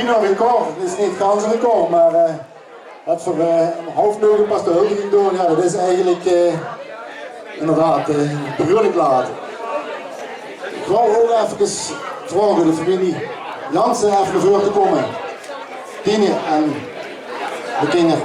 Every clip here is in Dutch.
nog record. Het is niet gans een record, maar dat voor half 9 pas de huldiging door. Ja, dat is eigenlijk inderdaad behoorlijk laat. Ik wou ook even vragen de familie Jansen even naar voren te komen. Tine en de kinderen.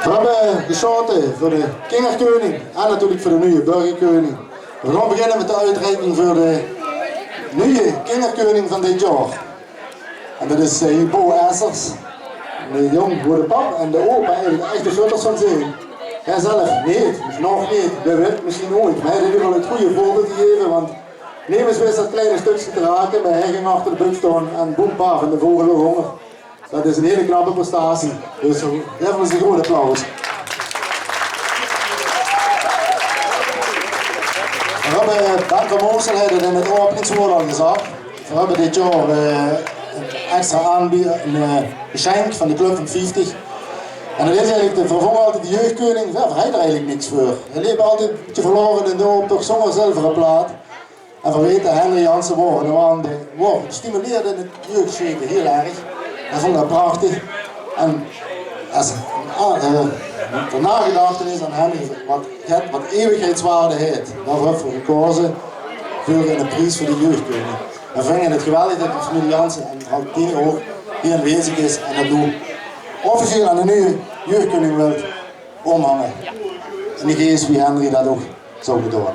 We hebben geschoten voor de kinderkoning en natuurlijk voor de nieuwe burgerkoning. We gaan beginnen met de uitreiking voor de nieuwe kinderkoning van dit jaar. En dat is Bo Essers, de jong voor de pap en de opa, eigenlijk echt de schutters van zee. Hij zelf niet, nog niet, dat weet misschien ooit, maar hij heeft wel het goede voorbeeld gegeven, want neem eens wist dat kleine stukje te raken, maar hij ging achter de buk staan en boem paf en de vogel honger. Dat is een hele knappe prestatie, dus geef ons een groot applaus. We hebben Ben van Mooselheden in het openingswoord al gezegd. We hebben dit jaar een extra een geschenk van de Club van 50. En dat is eigenlijk de vervangen altijd de jeugdkoning, ja, daar heeft er eigenlijk niks voor. Hij leeft altijd een beetje verloren in de hoop, toch zonder zilveren plaat. En we weten, Henry Jansen worden gestimuleerd in het jeugdzeker heel erg. Hij vond dat prachtig. En als er nagedachtenis aan hem wat eeuwigheidswaarde heeft, daar wordt voor gekozen voor een prijs voor de jeugdkoning. We vinden het geweldig dat de familie Jansen en mevrouw Tine ook hier aanwezig is en dat doet officieel aan de nieuwe jeugdkoning wilt omhangen. En ik geef wie Henry dat ook zou gedaan.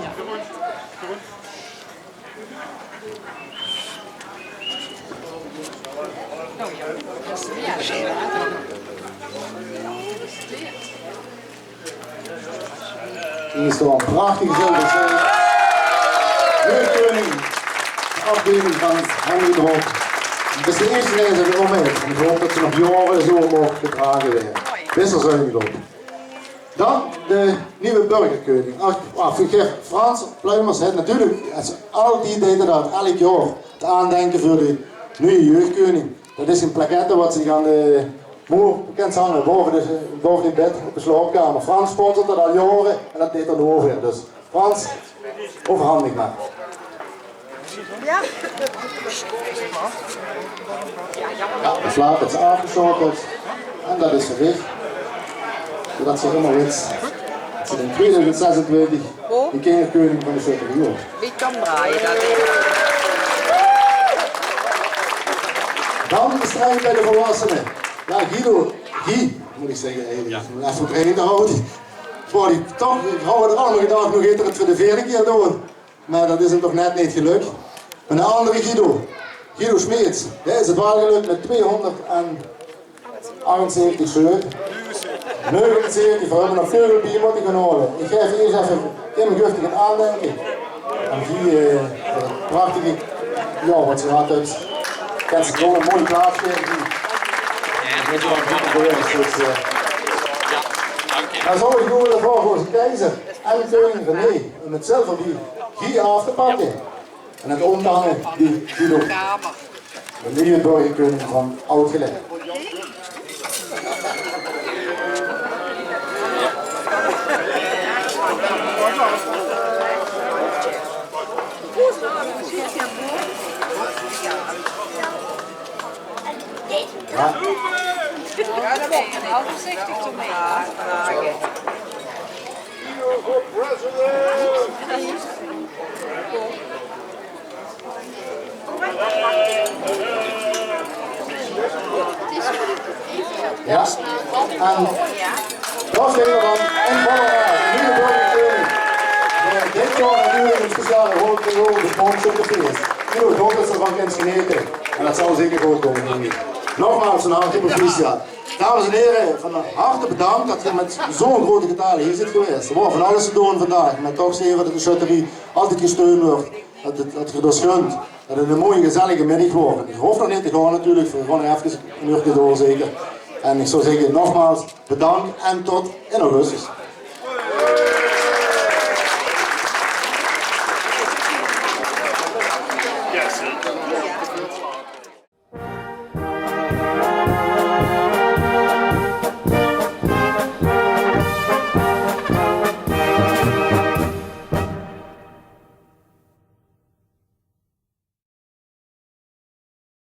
Hier is toch een prachtige zilver. Jeugdkoning, de afdeling van Henry de Hoop. Het is de eerste reis dat ik om heb. En ik hoop dat ze nog jaren zo mogen gedragen werden. Wissel zuinig op. Dan de nieuwe burgerkoning. Frans Pluimers heeft natuurlijk altijd deden dat elk jaar te aandenken voor de nieuwe jeugdkoning. Dat is een plakette wat zich aan de moer bekend hangen boven dit bed op de slaapkamer. Frans sponsort dat al jaren en dat deed er nog over. Dus Frans, overhandig maar. Ja. De vlak is afgeschoteld en dat is verricht. Zodat ze helemaal weet. Het zit in 2026 de kinderkoning van de Sutterie. Wie kan draaien dat is? Dan de strijd bij de volwassenen. Ja, Guy, moet ik zeggen, even op één te houden. Voor die toch, ik hou er allemaal gedacht nog eerder het voor de 4e keer doen. Maar dat is hem toch net niet gelukt. Maar een andere Guido Smeets, daar is het wel gelukt met 278 scheuten. 79 voor hem nog veel bier moeten gaan halen. Ik geef eerst even Kim Guchtig een aandenken. En die prachtige, ja wat ze had uit. Kan ze gewoon een mooie plaats geven. Dat is wel goed geweest. Dan zou ik gewoon ervoor voor zijn keizer en de koning René om het zilverbier hier af te pakken. En het onthangen die Guido. De nieuwe burgerkoning van Oud-Geleen. Ja. Ja, dat ben je heel voorzichtig te mee. Ja, en dat is helemaal en Valera, de nieuwe burgerkoning. Dit jaar natuurlijk een speciale hoogte de sponsor op de feest. Guido Donk is ervan kennis geneten en dat zal zeker goed komen. Nogmaals een hartelijk proficiat. Dames en heren, van harte bedankt dat je met zo'n grote getale hier zit geweest. Er wordt van alles te doen vandaag, maar toch zeker dat de Schutterie altijd gesteund wordt. Dat je dus gunt, dat het een mooie gezellige middag wordt. Ik hoef nog niet te gaan natuurlijk, we gaan even een uurtje door zeker. En ik zou zeggen nogmaals bedankt en tot in augustus.